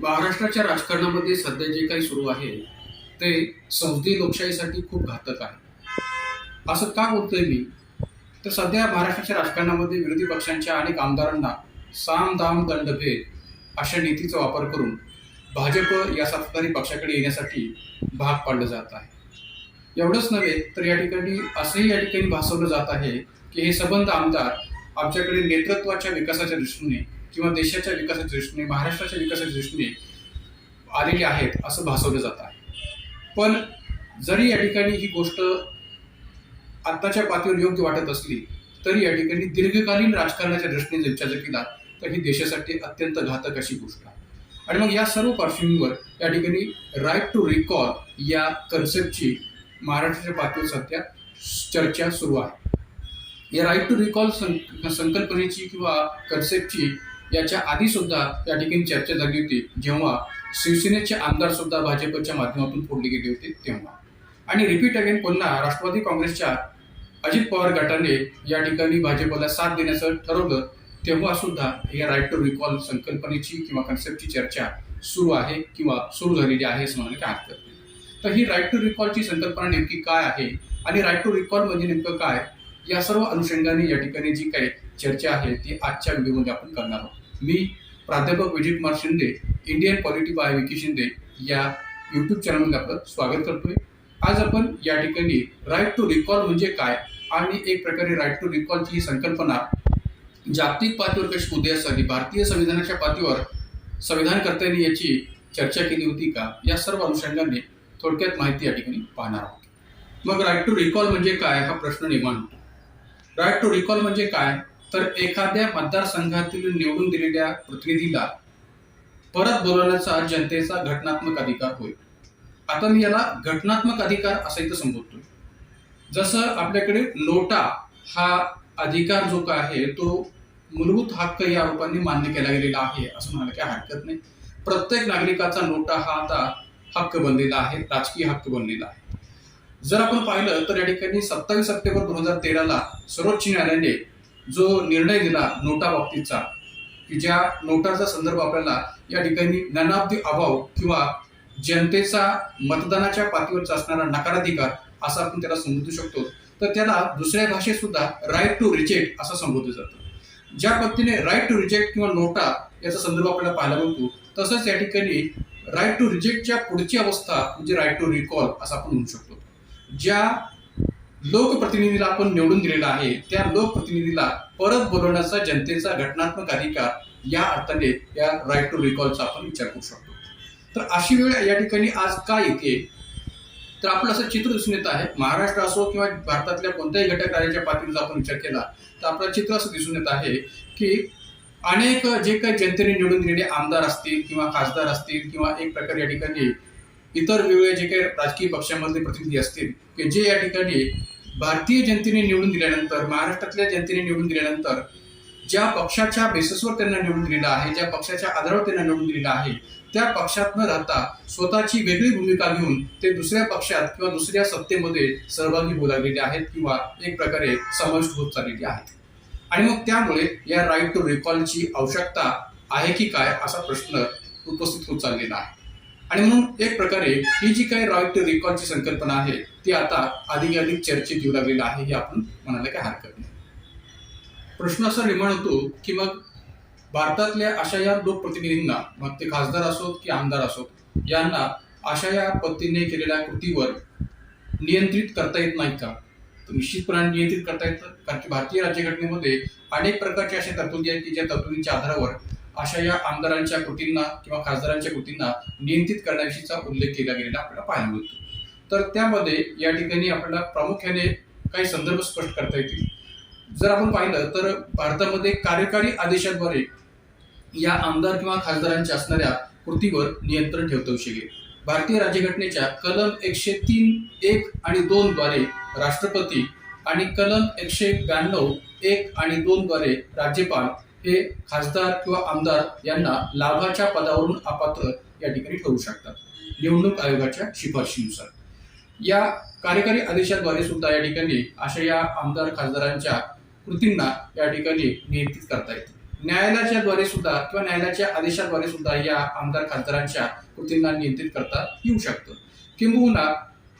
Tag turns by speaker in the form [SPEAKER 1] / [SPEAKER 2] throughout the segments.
[SPEAKER 1] महाराष्ट्राच्या राजकारणामध्ये सध्या जे काही सुरू आहे ते संसदीय लोकशाहीसाठी खूप घातक आहे. असं का बोलतोय मी? तर सध्या महाराष्ट्राच्या राजकारणामध्ये विरोधी पक्षांच्या अनेक आमदारांना साम दाम दंडभेद अशा नीतीचा वापर करून भाजप या सत्ताधारी पक्षाकडे येण्यासाठी भाग पाडलं जात आहे. एवढंच नव्हे तर या ठिकाणी असंही या ठिकाणी भासवलं जात आहे की हे संबंध आमदार आमच्याकडे नेतृत्वाच्या विकासाच्या दृष्टीने किंवा देशाच्या विकासाच्या दृष्टीने, महाराष्ट्राच्या विकासाच्या दृष्टीने आलेले आहेत असं भासवलं जात आहे. पण जरी या ठिकाणी ही गोष्ट आत्ताच्या पातळीवर योग्य वाटत असली तरी या ठिकाणी दीर्घकालीन राजकारणाच्या दृष्टीने विचार जर केला तर ही देशासाठी अत्यंत घातक अशी गोष्ट आहे. आणि मग या सर्व पार्श्वभूमीवर या ठिकाणी राईट टू रिकॉल या कन्सेप्टची महाराष्ट्राच्या पातळीवर सध्या चर्चा सुरू आहे. या राईट टू रिकॉल संकल्पनेची किंवा कन्सेप्टची याच्या आधी सुद्धा या ठिकाणी चर्चा झाली होती, जेव्हा शिवसेनेचे आमदार सुद्धा भाजपच्या माध्यमातून फोडले गेले होते तेव्हा. आणि रिपीट अगेन पुन्हा राष्ट्रवादी काँग्रेसच्या अजित पवार गटाने या ठिकाणी भाजपला साथ देण्याचं ठरवलं तेव्हा सुद्धा या राईट टू रिकॉल संकल्पनेची किंवा कन्सेप्टची चर्चा सुरू आहे किंवा सुरू झालेली आहे असं म्हणायला काय हरकत नाही. तर ही राईट टू रिकॉलची संकल्पना नेमकी काय आहे आणि राईट टू रिकॉल म्हणजे नेमकं काय, या सर्व अनुषंगाने या ठिकाणी जी काही चर्चा आहे ती आजच्या व्हिडिओमध्ये आपण करणार आहोत. मी प्राध्यापक Vijay Kumar Shinde, Indian polity by Vicky Shinde या यूट्यूब चॅनलमध्ये आपलं स्वागत करतोय. आज आपण या ठिकाणी राईट टू रिकॉल म्हणजे काय आणि एक प्रकारे राईट टू रिकॉलची ही संकल्पना जागतिक पातळीवर कशी उदयास आली, भारतीय संविधानाच्या पातळीवर संविधानकर्त्यांनी याची चर्चा केली होती का, या सर्व अनुषंगाने थोडक्यात माहिती या ठिकाणी पाहणार आहोत. मग राईट टू रिकॉल म्हणजे काय हा प्रश्न निर्माण होतो. राईट टू रिकॉल म्हणजे काय तर एखाद्या मतदारसंघातील निवडून दिलेल्या प्रतिनिधीला परत बोलवण्याचा जनतेचा घटनात्मक अधिकार होय. आता मी याला घटनात्मक अधिकार असं इथं संबोधतोय. जसं आपल्याकडे नोटा हा अधिकार जो काय आहे तो मूलभूत हक्क या रूपाने मान्य केला गेलेला आहे असं म्हणायला काही हरकत नाही. प्रत्येक नागरिकाचा नोटा हा आता हक्क बनलेला आहे, राजकीय हक्क बनलेला आहे. जर आपण पाहिलं तर या ठिकाणी 27 सप्टेंबर 2013 सर्वोच्च न्यायालयाने जो निर्णय दिला नोटा बाबतीतचा, की ज्या नोटाचा संदर्भ आपल्याला या ठिकाणी नन ऑफ द अबाव किंवा जनतेचा मतदानाच्या पातळीवर असणारा नकाराधिकार असं आपण त्याला संबोधू शकतो, तर त्याला दुसऱ्या भाषेत सुद्धा राईट टू रिजेक्ट असं संबोधलं जातं. ज्या पद्धतीने राईट टू रिजेक्ट किंवा नोटा याचा संदर्भ आपल्याला पाहायला मिळतो, तसंच या ठिकाणी राईट टू रिजेक्टच्या पुढची अवस्था म्हणजे राईट टू रिकॉल असं आपण म्हणू शकतो. ज्या लोकप्रतिनिधीला आपण निवडून दिलेला आहे त्या लोकप्रतिनिधीला परत बोलवण्याचा जनतेचा घटनात्मक अधिकार या अर्थाने या राईट टू रिकॉलचा आपण विचार करू शकतो. तर अशी वेळ या ठिकाणी आज का येते तर आपलं असं चित्र दिसून येत आहे. महाराष्ट्र असो किंवा भारतातल्या कोणत्याही घटक राज्याच्या पातळीचा आपण विचार केला तर आपलं चित्र असं दिसून येत आहे की अनेक जे काही जनतेने निवडून दिलेले आमदार असतील किंवा खासदार असतील किंवा एक प्रकारे या ठिकाणी इतर वेगवेगळे जे काही राजकीय पक्षांमधले प्रतिनिधी असतील की जे या ठिकाणी भारतीय जनतेने निवडून दिल्यानंतर, महाराष्ट्रातल्या जनतेने निवडून दिल्यानंतर ज्या पक्षाच्या बेसिसवर त्यांना निवडून दिलेलं आहे, ज्या पक्षाच्या आधारावर त्यांना निवडून दिलेलं आहे त्या पक्षात न राहता स्वतःची वेगळी भूमिका घेऊन ते दुसऱ्या पक्षात किंवा दुसऱ्या सत्तेमध्ये सहभागी होऊ लागलेले आहेत किंवा एक प्रकारे समाविष्ट होत चाललेले आहेत. आणि मग त्यामुळे या राईट टू रिकॉलची आवश्यकता आहे की काय असा प्रश्न उपस्थित होत चाललेला आहे. आणि म्हणून एक प्रकारे ही जी काही राईट टू रिकॉलची संकल्पना आहे ती आता अधिक चर्चेत येऊ लागलेला आहे हे आपण म्हणायला काही हरकत नाही. प्रश्न असा निर्माण होतो की मग भारतातल्या अशा या लोकप्रतिनिधींना, मग ते खासदार असोत की आमदार असोत, यांना अशा या पद्धतीने केलेल्या कृतीवर नियंत्रित करता येत नाही का? तर निश्चितपणे नियंत्रित करता येतं, कारण की भारतीय राज्यघटनेमध्ये अनेक प्रकारच्या अशा तरतुदी आहेत की ज्या तरतुदींच्या आधारावर अशा या आमदारांच्या कृतींना किंवा खासदारांच्या कृतींना नियंत्रित करण्याविषयीचा उल्लेख केला गेलेला आपल्याला पाहायला मिळतो. तर त्यामध्ये या ठिकाणी आपल्याला प्रामुख्याने काही संदर्भ स्पष्ट करता येतील. जर आपण पाहिलं तर भारतामध्ये कार्यकारी आदेशाद्वारे या आमदार किंवा खासदारांच्या असणाऱ्या कृतीवर नियंत्रण ठेवता येऊ शकेल. भारतीय राज्यघटनेच्या कलम 103(1) आणि 2 द्वारे राष्ट्रपती आणि कलम 192(1) आणि 2 द्वारे राज्यपाल हे खासदार किंवा आमदार यांना लाभाच्या पदावरून अपात्र या ठिकाणी ठरवू शकतात निवडणूक आयोगाच्या शिफारशीनुसार. या कार्यकारी आदेशाद्वारे सुद्धा या ठिकाणी अशा या आमदार खासदारांच्या कृतींना या ठिकाणी नियंत्रित करता येते. न्यायालयाच्याद्वारे सुद्धा किंवा न्यायालयाच्या आदेशाद्वारे सुद्धा या आमदार खासदारांच्या कृतींना नियंत्रित करता येऊ शकतं. किंबहुना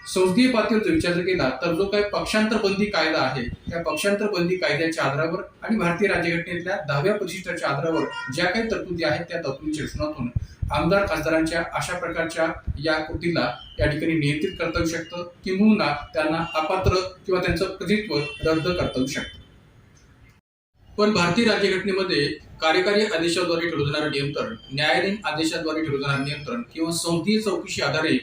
[SPEAKER 1] संसदीय पातळीवर जर विचार केला तर जो काही पक्षांतर बंदी कायदा आहे त्या पक्षांतर बंदी कायद्याच्या आधारावर आणि भारतीय राज्यघटनेतल्या 10व्या परिशिष्टाच्या आधारावर ज्या काही तरतुदी आहेत त्या तरतुदीच्या दृष्टिकोनातून आमदार खासदारांच्या अशा प्रकारच्या या कृतीला या ठिकाणी नियंत्रित करता येऊ शकतं. किंबहुना त्यांना अपात्र किंवा त्यांचं प्रतिनिधित्व रद्द करता येऊ शकतं. पण भारतीय राज्यघटनेमध्ये कार्यकारी आदेशाद्वारे ठरवणारं नियंत्रण, न्यायालयीन आदेशाद्वारे ठरवणारं नियंत्रण किंवा संसदीय चौकशी आधारे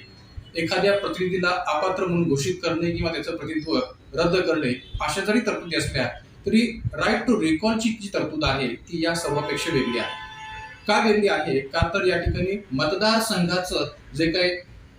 [SPEAKER 1] एखाद्या प्रतिनिधीला अपात्र म्हणून घोषित करणे किंवा त्याचं प्रतिनिधित्व रद्द करणे अशा जरी तरतुदी असल्या तरी राईट टू रिकॉलची जी तरतूद आहे ती या सर्वापेक्षा वेगळी आहे. का वेगळी आहे? का तर या ठिकाणी मतदारसंघाचं जे काही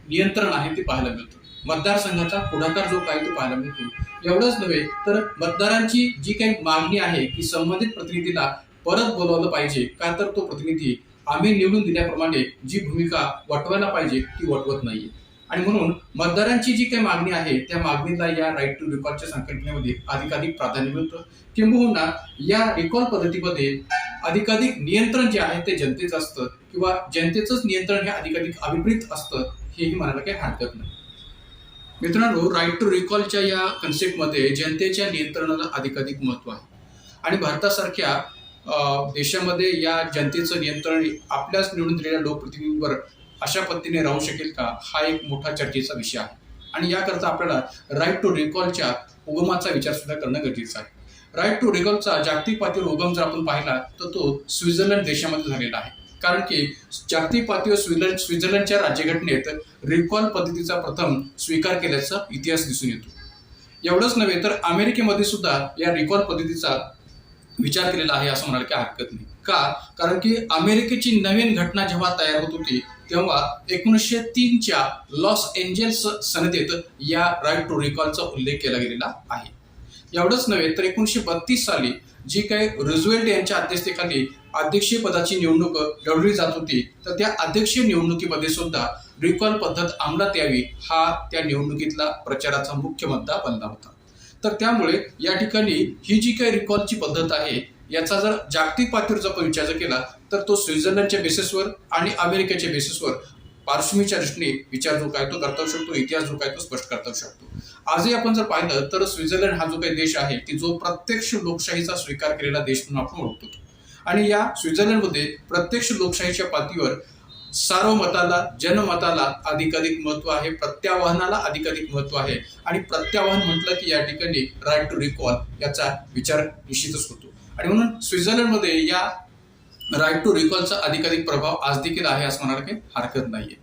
[SPEAKER 1] नियंत्रण आहे ते पाहायला मिळतं. मतदारसंघाचा पुढाकार जो काय तो पाहायला मिळतो. एवढंच नव्हे तर मतदारांची जी काही मागणी आहे की संबंधित प्रतिनिधीला परत बोलावलं पाहिजे, का तर तो प्रतिनिधी आम्ही निवडून दिल्याप्रमाणे जी भूमिका वटवायला पाहिजे ती वटवत नाहीये. आणि म्हणून मतदारांची जी काही मागणी आहे त्या मागणीला या राईट टू रिकॉलच्या संकल्पनेमध्ये अधिकाधिक प्राधान्य मिळतं. किंबहुना या रिकॉल पद्धतीमध्ये अधिकाधिक नियंत्रण जे आहे ते जनतेचं असतं किंवा जनतेचंच नियंत्रण हे अधिकाधिक अभिप्रेत असतं हेही म्हणायला काही हरकत नाही. मित्रांनो, राईट टू रिकॉलच्या या कन्सेप्टमध्ये जनतेच्या नियंत्रणाला अधिकाधिक महत्त्व आहे आणि भारतासारख्या देशामध्ये या जनतेचं नियंत्रण आपल्याच निवडून दिलेल्या लोकप्रतिनिधींवर अशा पद्धतीने राहू शकेल का, हा एक मोठा चर्चेचा विषय आहे. आणि याकरता आपल्याला राईट टू रिकॉलच्या उगमाचा विचार सुद्धा करणं गरजेचं आहे. राईट टू रिकॉलचा जागतिक पातळीवर उगम जर आपण पाहिला तर तो स्वित्झर्लंड देशामध्ये झालेला आहे. कारण की जागतिक पातळीवर स्वित्झर्लंडच्या राज्यघटनेत रिकॉल पद्धतीचा प्रथम स्वीकार केल्याचा इतिहास दिसून येतो. एवढंच नव्हे तर अमेरिकेमध्ये सुद्धा या रिकॉल पद्धतीचा विचार केलेला आहे असं म्हणायला काही हरकत नाही. का? कारण की अमेरिकेची नवीन घटना जेव्हा तयार होत होती तेव्हा 1903च्या लॉस एंजेल्स संहितेत या राईट टू रिकॉलचा उल्लेख केला गेलेला आहे. एवढंच नव्हे तर 1932 साली जी काही रुझवेल्ट यांच्या अध्यक्षतेखाली अध्यक्षीय पदाची निवडणूक लढवली जात होती तर त्या अध्यक्षीय निवडणुकीमध्ये सुद्धा रिकॉल पद्धत अंमलात यावी हा त्या निवडणुकीतला प्रचाराचा मुख्य मुद्दा बनला होता. तर त्यामुळे या ठिकाणी ही जी काही रिकॉलची पद्धत आहे याचा जर जागतिक पातळीवर जर विचार केला तर तो स्वित्झर्लंडच्या बेसिसवर आणि अमेरिकेच्या बेसिसवर पार्श्वभूमीच्या दृष्टीने विचार जो काय तो करता येऊ शकतो, इतिहास जो काय तो स्पष्ट करता येऊ शकतो. आजही आपण जर पाहिलं तर स्वित्झर्लंड हा जो काही देश आहे की जो प्रत्यक्ष लोकशाहीचा स्वीकार केलेला देश म्हणून आपण ओळखतो. आणि या स्वित्झर्लंडमध्ये प्रत्यक्ष लोकशाहीच्या पातळीवर सार्वमताला, जनमताला अधिकाधिक महत्व आहे, प्रत्यावाहनाला अधिकाधिक महत्व आहे. आणि प्रत्यावाहन म्हटलं की या ठिकाणी राईट टू रिकॉल याचा विचार निश्चितच होतो. आणि म्हणून स्वित्झर्लंडमध्ये या राईट टू रिकॉलचा अधिकाधिक प्रभाव आज देखील आहे असं म्हणायला काही हरकत नाहीये.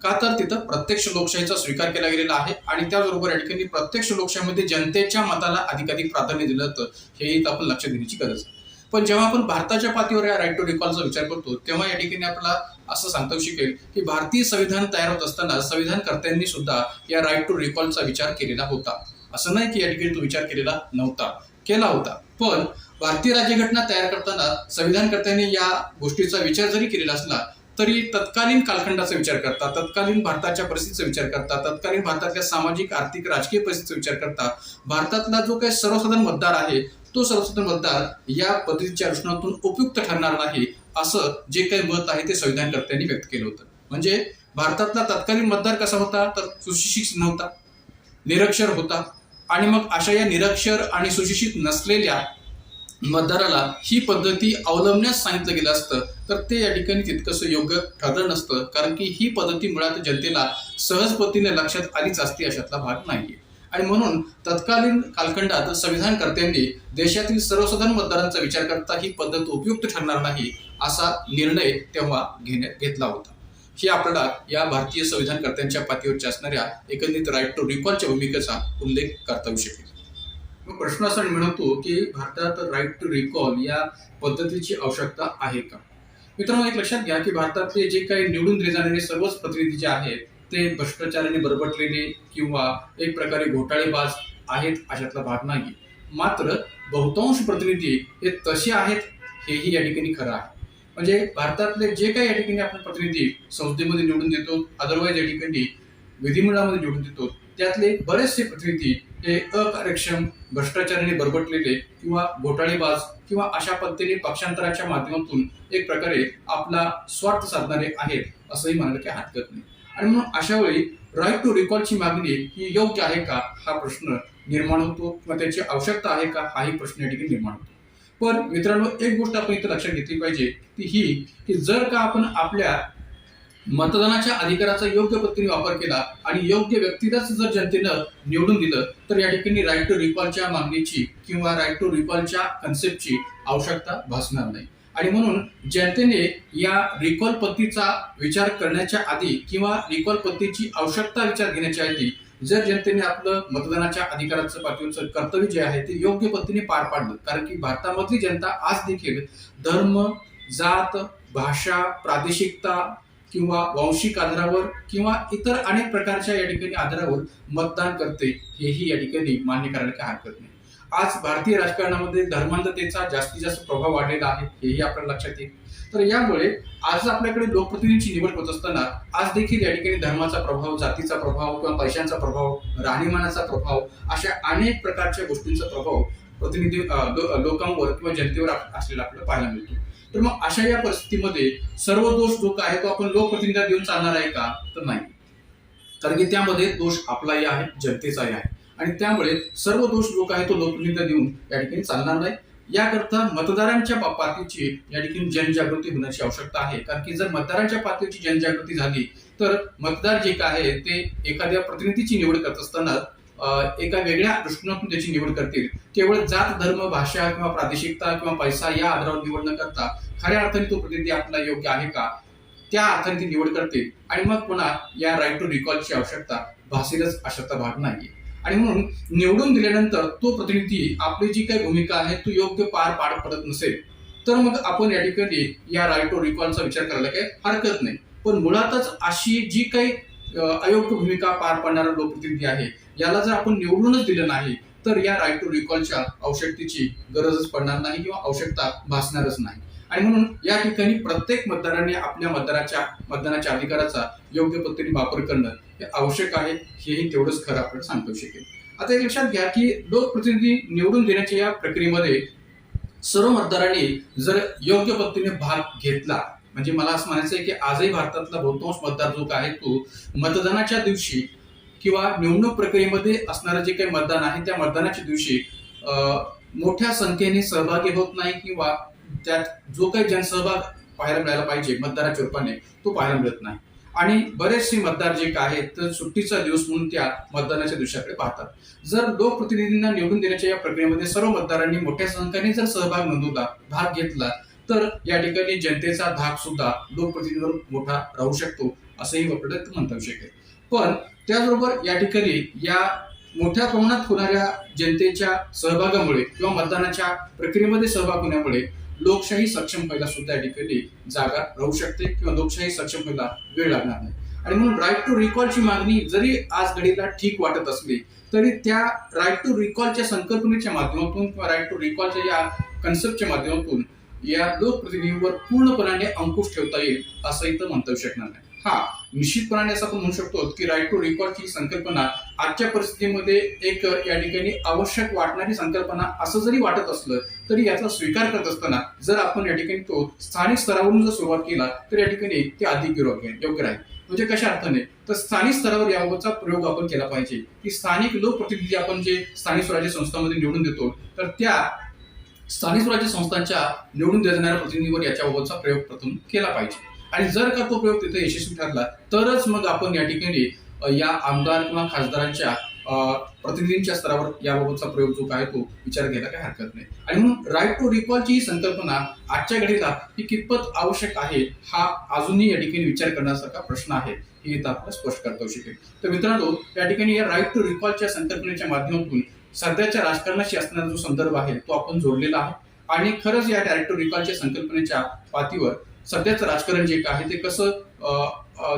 [SPEAKER 1] का तर तिथं प्रत्यक्ष लोकशाहीचा स्वीकार केला गेलेला आहे आणि त्याचबरोबर या ठिकाणी प्रत्यक्ष लोकशाहीमध्ये जनतेच्या मताला अधिकाधिक प्राधान्य दिलं जातं हे आपण लक्षात घेण्याची गरज आहे. पण जेव्हा आपण भारताच्या पातळीवर या राईट टू रिकॉलचा विचार करतो तेव्हा या ठिकाणी आपल्याला असं सांगता येऊ शकेल की भारतीय संविधान तयार होत असताना संविधानकर्त्यांनी सुद्धा या राईट टू रिकॉलचा विचार केलेला होता. असं नाही की या ठिकाणी तो विचार केलेला नव्हता, केला होता. पण भारतीय राज्यघटना तयार करताना संविधानकर्त्यांनी या गोष्टीचा विचार जरी केलेला असला तरी तत्कालीन कालखंडाचा विचार करता, तत्कालीन भारताच्या परिस्थितीचा विचार करता, तत्कालीन भारतातल्या सामाजिक, आर्थिक, राजकीय परिस्थितीचा विचार करता भारतातला जो काही सर्वसाधारण मतदार आहे तो सर्वसाधारण मतदार या पद्धतीच्या दृष्टिकोनातून उपयुक्त ठरणार नाही असं जे काही मत आहे ते संविधानकर्त्यांनी व्यक्त केलं होतं. म्हणजे भारतातला तत्कालीन मतदार कसा होता तर सुशिक्षित नव्हता, निरक्षर होता. आणि मग अशा या निरक्षर आणि सुशिक्षित नसलेल्या मतदाराला ही पद्धती अवलंबण्यास सांगितलं गेलं असतं तर ते या ठिकाणी तितकंसं योग्य ठरलं नसतं. कारण की ही पद्धती मुळात जनतेला सहज पद्धतीने लक्षात आलीच असती अशातला भाग नाहीये. आणि म्हणून तत्कालीन कालखंडात संविधानकर्त्यांनी देशातील सर्वसाधारण मतदारांचा विचार करता ही पद्धत उपयुक्त ठरणार नाही असा निर्णय तेव्हा घेतला होता. ही आपल्याला या भारतीय संविधानकर्त्यांच्या पातळीवरच्या असणाऱ्या एकंदरीत राईट टू रिकॉलच्या भूमिकेचा उल्लेख करता येऊ शकेल. मग प्रश्न असा म्हणतो की भारतात राईट टू रिकॉल या पद्धतीची आवश्यकता आहे का? मित्रांनो, एक लक्षात घ्या की भारतातले जे काही निवडून दिले जाणारे सर्वच प्रतिनिधी जे आहेत ते भ्रष्टाचाराने बरबटलेले किंवा एक प्रकारे घोटाळेबाज आहेत अशातला भाग नाही. मात्र बहुतांश प्रतिनिधी हे तसे आहेत हेही या ठिकाणी खरं आहे. म्हणजे भारतातले जे काही या ठिकाणी आपण प्रतिनिधी संसदेमध्ये निवडून देतो, अदरवाईज या ठिकाणी विधिमंडळामध्ये निवडून देतो, त्यातले बरेचसे प्रतिनिधी हे अकार्यक्षम, भ्रष्टाचाराने बरबटलेले किंवा घोटाळेबाज किंवा अशा पद्धतीने पक्षांतराच्या माध्यमातून एक प्रकारे आपला स्वार्थ साधणारे आहेत असंही म्हणायला काही हरकत नाही. आणि म्हणून अशा वेळी राईट टू रिकॉलची मागणी ही योग्य आहे का हा प्रश्न निर्माण होतो किंवा त्याची आवश्यकता आहे का हाही प्रश्न या ठिकाणी निर्माण होतो. पण मित्रांनो, एक गोष्ट आपण इथे लक्षात घेतली पाहिजे ती ही की जर का आपण आपल्या मतदानाच्या अधिकाराचा योग्य पद्धतीने वापर केला आणि योग्य व्यक्तीलाच जर जनतेनं निवडून दिलं तर या ठिकाणी राईट टू रिकॉलच्या मागणीची किंवा राईट टू रिकॉलच्या कन्सेप्टची आवश्यकता भासणार नाही. आणि म्हणून जनतेने या रिकॉल पद्धतीचा विचार करण्याच्या आधी किंवा रिकॉल पद्धतीची आवश्यकता विचार घेण्याच्या आधी जर जनतेने आपलं मतदानाच्या अधिकाराचं पातळीवरचं कर्तव्य जे आहे ते योग्य पद्धतीने पार पाडलं, कारण की भारतामधली जनता आज देखील धर्म, जात, भाषा, प्रादेशिकता किंवा वांशिक आधारावर किंवा इतर अनेक प्रकारच्या या ठिकाणी आधारावर मतदान करते, हेही या ठिकाणी मान्य करायला काही हरकत नाही. आज भारतीय राजकारणामध्ये धर्मांधतेचा जास्तीत जास्त प्रभाव वाढलेला आहे, हेही आपल्याला लक्षात येईल. तर यामुळे आज आपल्याकडे लोकप्रतिनिधींची निवड होत असताना आज देखील या ठिकाणी धर्माचा प्रभाव, जातीचा प्रभाव किंवा पैशांचा प्रभाव, राहणीमानाचा प्रभाव अशा अनेक प्रकारच्या गोष्टींचा प्रभाव प्रतिनिधी लोकांवर किंवा जनतेवर असलेला आपल्याला पाहायला मिळतो. तर मग अशा या परिस्थितीमध्ये सर्व दोष जो काय आहे तो आपण लोकप्रतिनिधीला देऊन चालणार आहे का? तर नाही, कारण की त्यामध्ये दोष आपलाही आहे, जनतेचाही आहे. आणि त्यामुळे सर्व दोष जो काय तो लोकप्रतिनिधीला देऊन या ठिकाणी चालणार नाही. याकरता मतदारांच्या पातळीची या ठिकाणी जनजागृती होण्याची आवश्यकता आहे, कारण की जर मतदारांच्या पातळीची जनजागृती झाली तर मतदार जे काय आहे ते एखाद्या प्रतिनिधीची निवड करत असताना एका वेगळ्या दृष्टिकोनातून त्याची निवड करतील. केवळ जात, धर्म, भाषा किंवा प्रादेशिकता किंवा पैसा या आधारावर निवड न करता खऱ्या अर्थाने तो प्रतिनिधी आपला योग्य आहे का त्या अर्थाने ती निवड करतील. आणि मग पुन्हा या राईट टू रिकॉलची आवश्यकता भासेलच अशाचा भाग नाहीये. आणि म्हणून निवडून दिल्यानंतर तो प्रतिनिधी आपली जी काही भूमिका आहे तो योग्य पार पडत नसेल तर मग आपण या ठिकाणी या राईट टू रिकॉलचा विचार करायला काही हरकत नाही. पण मुळातच अशी जी काही अयोग्य भूमिका पार पाडणारा लोकप्रतिनिधी आहे याला जर आपण निवडूनच दिलं नाही तर या राईट टू रिकॉलच्या आवश्यकतेची गरजच पडणार नाही किंवा आवश्यकता भासणारच नाही. आणि म्हणून या ठिकाणी प्रत्येक मतदाराने आपल्या मतदानाच्या अधिकाराचा योग्य पद्धतीने वापर करणं हे आवश्यक आहे, हेही तेवढंच खरं आपल्याला सांगता शकेल. आता एक लक्षात घ्या की लोकप्रतिनिधी निवडून देण्याच्या या प्रक्रियेमध्ये सर्व मतदारांनी जर योग्य पद्धतीने भाग घेतला, म्हणजे मला असं म्हणायचं आहे की आजही भारतातला बहुतांश मतदार जो आहे तो मतदानाच्या दिवशी किंवा निवडणूक प्रक्रियेमध्ये असणारं जे काही मतदान आहे त्या मतदानाच्या दिवशी मोठ्या संख्येने सहभागी होत नाही किंवा त्यात जो काही जनसहभाग पाहायला मिळायला पाहिजे मतदाराच्या रूपाने तो पाहायला मिळत नाही. आणि बरेचसे मतदार जे काय आहेत तर सुट्टीचा दिवस म्हणून त्या मतदानाच्या दिवसाकडे पाहतात. जर लोकप्रतिनिधींना निवडून देण्याच्या या प्रक्रियेमध्ये सर्व मतदारांनी मोठ्या संख्येने जर सहभाग नोंदवला, भाग घेतला तर या ठिकाणी जनतेचा धाक सुद्धा लोकप्रतिनिधीवर मोठा राहू शकतो असंही आपल्याला म्हणता येऊ शकेल. पण त्याचबरोबर या ठिकाणी या मोठ्या प्रमाणात होणाऱ्या जनतेच्या सहभागामुळे किंवा मतदानाच्या प्रक्रियेमध्ये सहभाग होण्यामुळे लोकशाही सक्षम व्हायला सुद्धा या ठिकाणी जागा राहू शकते किंवा लोकशाही सक्षम व्हायला वेळ लागणार नाही. आणि म्हणून राईट टू रिकॉलची मागणी जरी आज घडीला ठीक वाटत असली तरी त्या राईट टू रिकॉलच्या संकल्पनेच्या माध्यमातून किंवा राईट टू रिकॉलच्या या कन्सेप्टच्या माध्यमातून या लोकप्रतिनिधींवर पूर्णपणाने अंकुश ठेवता येईल असंही तर म्हणता येऊ शकणार नाही. हा, निश्चितपणाने असं आपण म्हणू शकतो की राईट टू रिकॉलची संकल्पना आजच्या परिस्थितीमध्ये एक या ठिकाणी आवश्यक वाटणारी संकल्पना असं जरी वाटत असलं तरी याचा स्वीकार करत असताना जर आपण या ठिकाणी तो स्थानिक स्तरावरून जर सुरुवात केला तर या ठिकाणी ते अधिक योग्य राहील. म्हणजे कशा अर्थाने तर स्थानिक स्तरावर याबाबतचा प्रयोग आपण केला पाहिजे की स्थानिक लोकप्रतिनिधी आपण जे स्थानिक स्वराज्य संस्थांमध्ये निवडून देतो तर त्या स्थानिक स्वराज्य संस्थांच्या निवडून देणाऱ्या प्रतिनिधीवर याच्याबाबतचा प्रयोग प्रथम केला पाहिजे. आणि जर का तो प्रयोग तिथे यशस्वी ठरला तरच मग आपण या ठिकाणी या आमदार किंवा खासदारांच्या प्रतिनिधींच्या स्तरावर याबाबतचा प्रयोग जो काय तो विचार घ्यायला काही हरकत नाही. आणि म्हणून राईट टू रिकॉलची ही संकल्पना आजच्या घडीला ही कितपत आवश्यक आहे हा अजूनही या ठिकाणी विचार करण्यासारखा प्रश्न आहे, हे इथं आपल्याला स्पष्ट करता येऊ शकेल. तर मित्रांनो, या ठिकाणी या राईट टू रिकॉलच्या संकल्पनेच्या माध्यमातून सध्याच्या राजकारणाशी असणारा जो संदर्भ आहे तो आपण जोडलेला आहे. आणि खरंच या राईट टू रिकॉलच्या संकल्पनेच्या पातळीवर सध्याचं राजकारण जे आहे ते कसं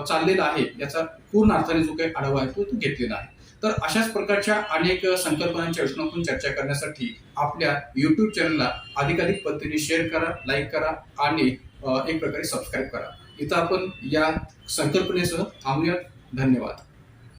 [SPEAKER 1] चाललेलं आहे याचा पूर्ण अर्थाने जो काही आढावा आहे तो घेतलेला आहे. तर अशाच प्रकारच्या अनेक संकल्पनांच्या विषयातून चर्चा करण्यासाठी आपल्या YouTube चॅनलला अधिकाधिक पद्धतीने शेअर करा, लाईक करा आणि एक प्रकारे सबस्क्राईब करा. इथं आपण या संकल्पनेसह थांबूयात. धन्यवाद.